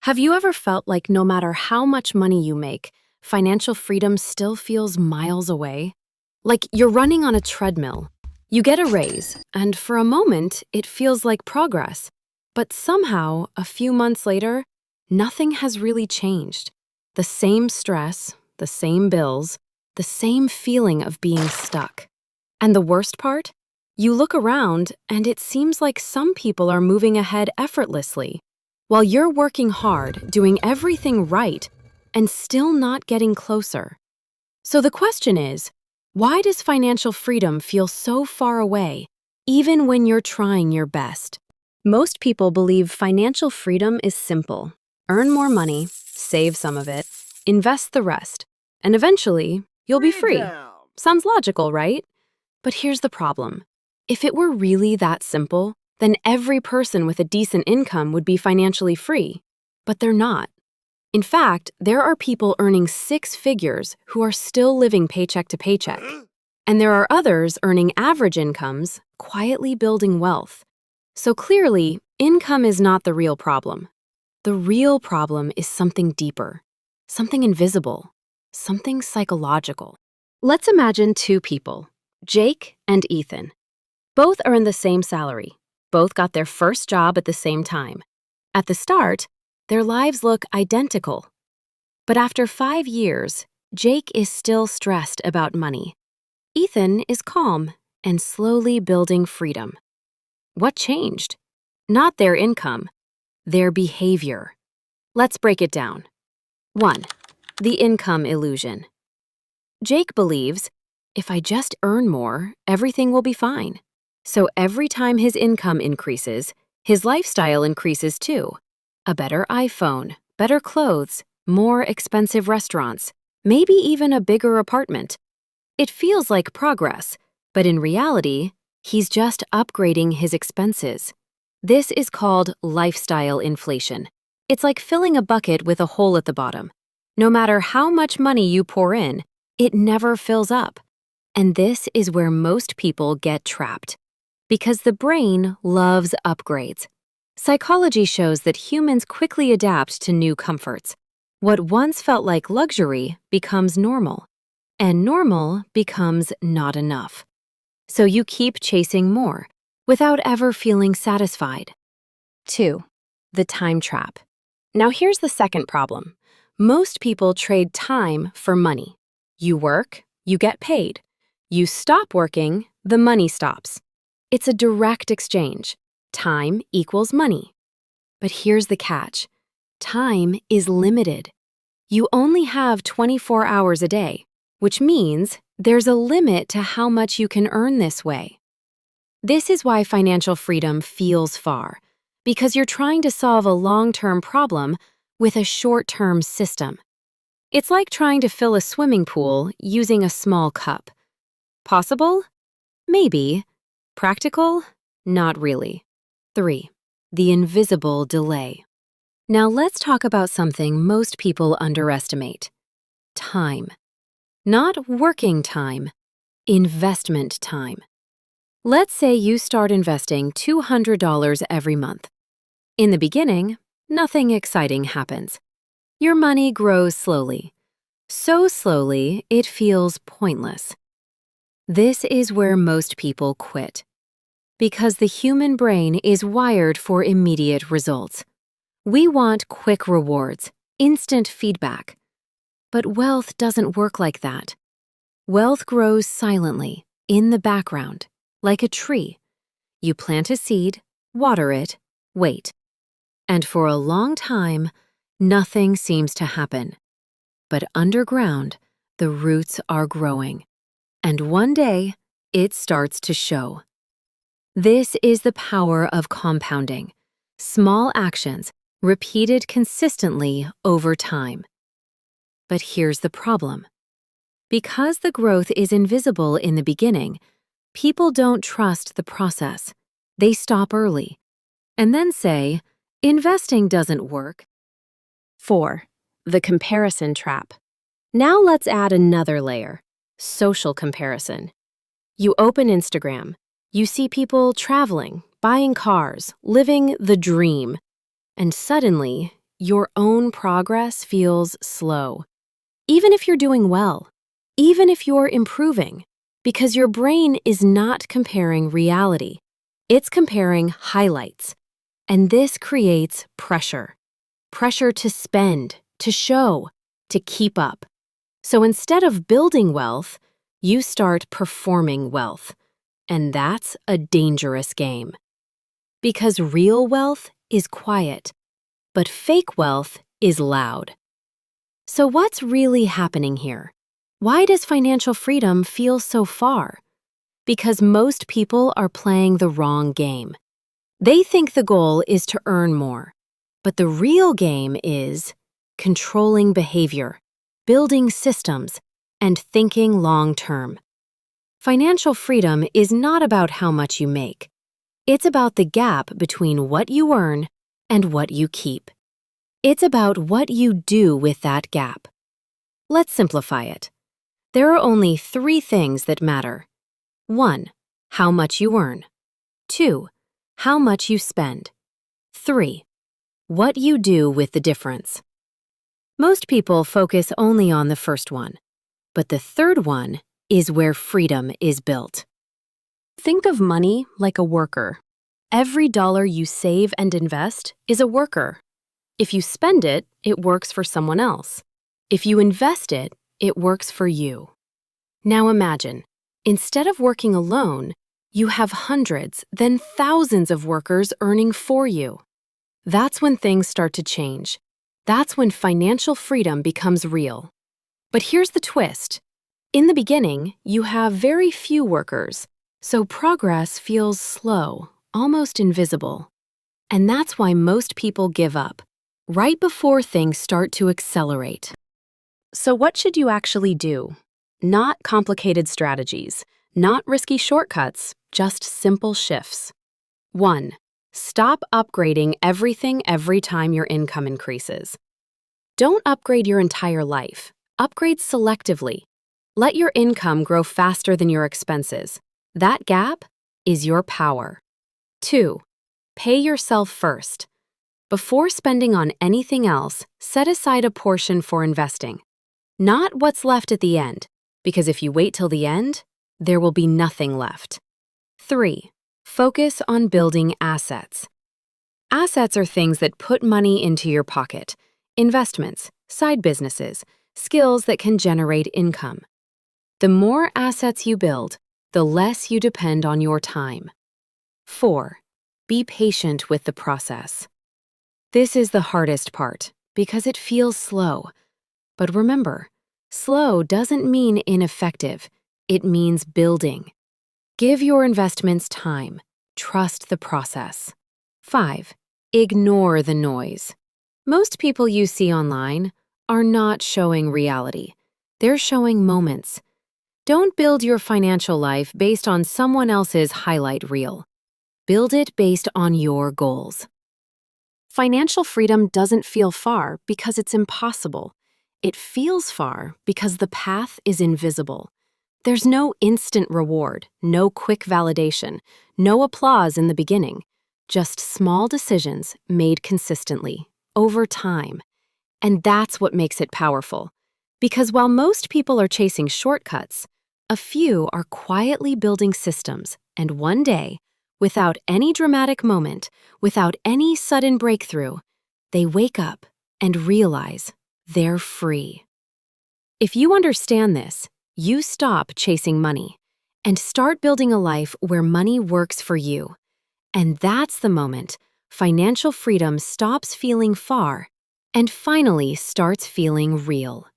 Have you ever felt like no matter how much money you make, financial freedom still feels miles away? Like you're running on a treadmill. You get a raise, and for a moment, it feels like progress. But somehow, a few months later, nothing has really changed. The same stress, the same bills, the same feeling of being stuck. And the worst part? You look around, and it seems like some people are moving ahead effortlessly, while you're working hard, doing everything right, and still not getting closer. So the question is, why does financial freedom feel so far away, even when you're trying your best? Most people believe financial freedom is simple. Earn more money, save some of it, invest the rest, and eventually, you'll be free. Sounds logical, right? But here's the problem. If it were really that simple, then every person with a decent income would be financially free. But they're not. In fact, there are people earning 6 figures who are still living paycheck to paycheck. And there are others earning average incomes, quietly building wealth. So clearly, income is not the real problem. The real problem is something deeper, something invisible, something psychological. Let's imagine 2 people, Jake and Ethan. Both earn the same salary. Both got their first job at the same time. At the start, their lives look identical. But after 5 years, Jake is still stressed about money. Ethan is calm and slowly building freedom. What changed? Not their income, their behavior. Let's break it down. 1. The income illusion. Jake believes, if I just earn more, everything will be fine. So every time his income increases, his lifestyle increases too. A better iPhone, better clothes, more expensive restaurants, maybe even a bigger apartment. It feels like progress, but in reality, he's just upgrading his expenses. This is called lifestyle inflation. It's like filling a bucket with a hole at the bottom. No matter how much money you pour in, it never fills up. And this is where most people get trapped. Because the brain loves upgrades. Psychology shows that humans quickly adapt to new comforts. What once felt like luxury becomes normal, and normal becomes not enough. So you keep chasing more without ever feeling satisfied. 2. The time trap. Now here's the second problem. Most people trade time for money. You work, you get paid. You stop working, the money stops. It's a direct exchange. Time equals money. But here's the catch. Time is limited. You only have 24 hours a day, which means there's a limit to how much you can earn this way. This is why financial freedom feels far, because you're trying to solve a long-term problem with a short-term system. It's like trying to fill a swimming pool using a small cup. Possible? Maybe. Practical? Not really. 3. The invisible delay. Now let's talk about something most people underestimate. Time. Not working time, investment time. Let's say you start investing $200 every month. In the beginning, nothing exciting happens. Your money grows slowly. So slowly, it feels pointless. This is where most people quit. Because the human brain is wired for immediate results. We want quick rewards, instant feedback. But wealth doesn't work like that. Wealth grows silently, in the background, like a tree. You plant a seed, water it, wait. And for a long time, nothing seems to happen. But underground, the roots are growing. And one day, it starts to show. This is the power of compounding. Small actions, repeated consistently over time. But here's the problem. Because the growth is invisible in the beginning, people don't trust the process. They stop early and then say, investing doesn't work. 4. The comparison trap. Now let's add another layer, social comparison. You open Instagram. You see people traveling, buying cars, living the dream. And suddenly, your own progress feels slow. Even if you're doing well, even if you're improving, because your brain is not comparing reality. It's comparing highlights. And this creates pressure. Pressure to spend, to show, to keep up. So instead of building wealth, you start performing wealth. And that's a dangerous game. Because real wealth is quiet, but fake wealth is loud. So what's really happening here? Why does financial freedom feel so far? Because most people are playing the wrong game. They think the goal is to earn more, but the real game is controlling behavior, building systems, and thinking long-term. Financial freedom is not about how much you make. It's about the gap between what you earn and what you keep. It's about what you do with that gap. Let's simplify it. There are only 3 things that matter. 1. How much you earn. 2. How much you spend. 3. What you do with the difference. Most people focus only on the first one, but the third one is where freedom is built. Think of money like a worker. Every dollar you save and invest is a worker. If you spend it, it works for someone else. If you invest it, it works for you. Now imagine, instead of working alone, you have hundreds, then thousands of workers earning for you. That's when things start to change. That's when financial freedom becomes real. But here's the twist. In the beginning, you have very few workers, so progress feels slow, almost invisible. And that's why most people give up, right before things start to accelerate. So what should you actually do? Not complicated strategies, not risky shortcuts, just simple shifts. 1. Stop upgrading everything every time your income increases. Don't upgrade your entire life. Upgrade selectively. Let your income grow faster than your expenses. That gap is your power. 2. Pay yourself first. Before spending on anything else, set aside a portion for investing. Not what's left at the end, because if you wait till the end, there will be nothing left. 3. Focus on building assets. Assets are things that put money into your pocket. Investments, side businesses, skills that can generate income. The more assets you build, the less you depend on your time. 4. Be patient with the process. This is the hardest part because it feels slow. But remember, slow doesn't mean ineffective. It means building. Give your investments time. Trust the process. 5. Ignore the noise. Most people you see online are not showing reality. They're showing moments. Don't build your financial life based on someone else's highlight reel. Build it based on your goals. Financial freedom doesn't feel far because it's impossible. It feels far because the path is invisible. There's no instant reward, no quick validation, no applause in the beginning. Just small decisions made consistently, over time. And that's what makes it powerful. Because while most people are chasing shortcuts, a few are quietly building systems, and one day, without any dramatic moment, without any sudden breakthrough, they wake up and realize they're free. If you understand this, you stop chasing money and start building a life where money works for you. And that's the moment financial freedom stops feeling far and finally starts feeling real.